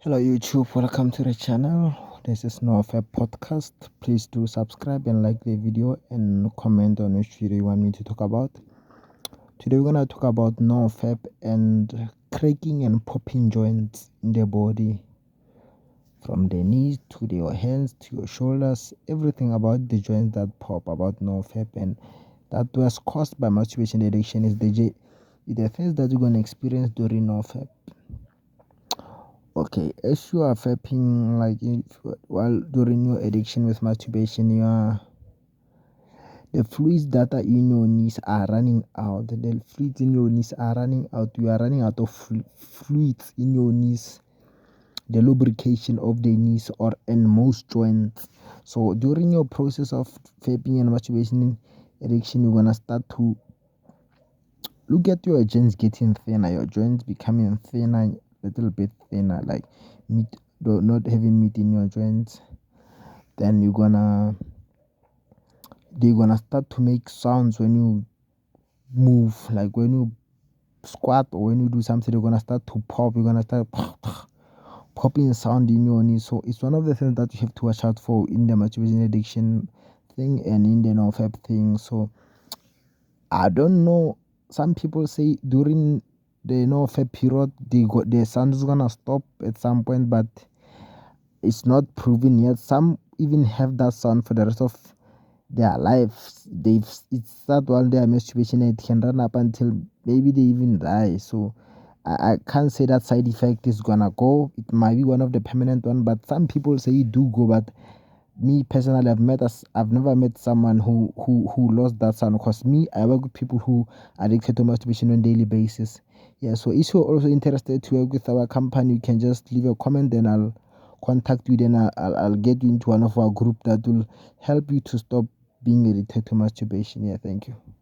Hello YouTube, welcome to the channel. This is NoFap Podcast. Please do subscribe and like the video and comment on which video you want me to talk about. Today we're gonna talk about NoFap and cracking and popping joints in the body, from the knees to your hands to your shoulders, everything about the joints that pop about NoFap and that was caused by masturbation addiction is the things that you're gonna experience during NoFap. Okay, as you are fapping, like while during your addiction with masturbation, the fluids that are in your knees are running out. The fluids in your knees are running out. You are running out of fluids in your knees, the lubrication of the knees or in most joints. So during your process of fapping and masturbation addiction, you're gonna start to look at your joints getting thinner, your joints becoming thinner, little bit thinner, like meat, not having meat in your joints. Then they're gonna start to make sounds when you move, like when you squat or when you do something. They're gonna start to pop. You're gonna start popping sound in your knees. So it's one of the things that you have to watch out for in the masturbation addiction thing and in the NoFap thing. So I don't know, some people say during the NoFap period the sound is gonna stop at some point, but it's not proven yet. Some even have that sound for the rest of their lives. It's that while their masturbation, it can run up until maybe they even die. So I can't say that side effect is gonna go. It might be one of the permanent one, but some people say it do go. But me personally, I've never met someone who lost that sound. Because me, I work with people who are addicted to masturbation on a daily basis. Yeah, so if you're also interested to work with our company, you can just leave a comment, then I'll contact you. Then I'll get you into one of our group that will help you to stop being addicted to masturbation. Yeah, thank you.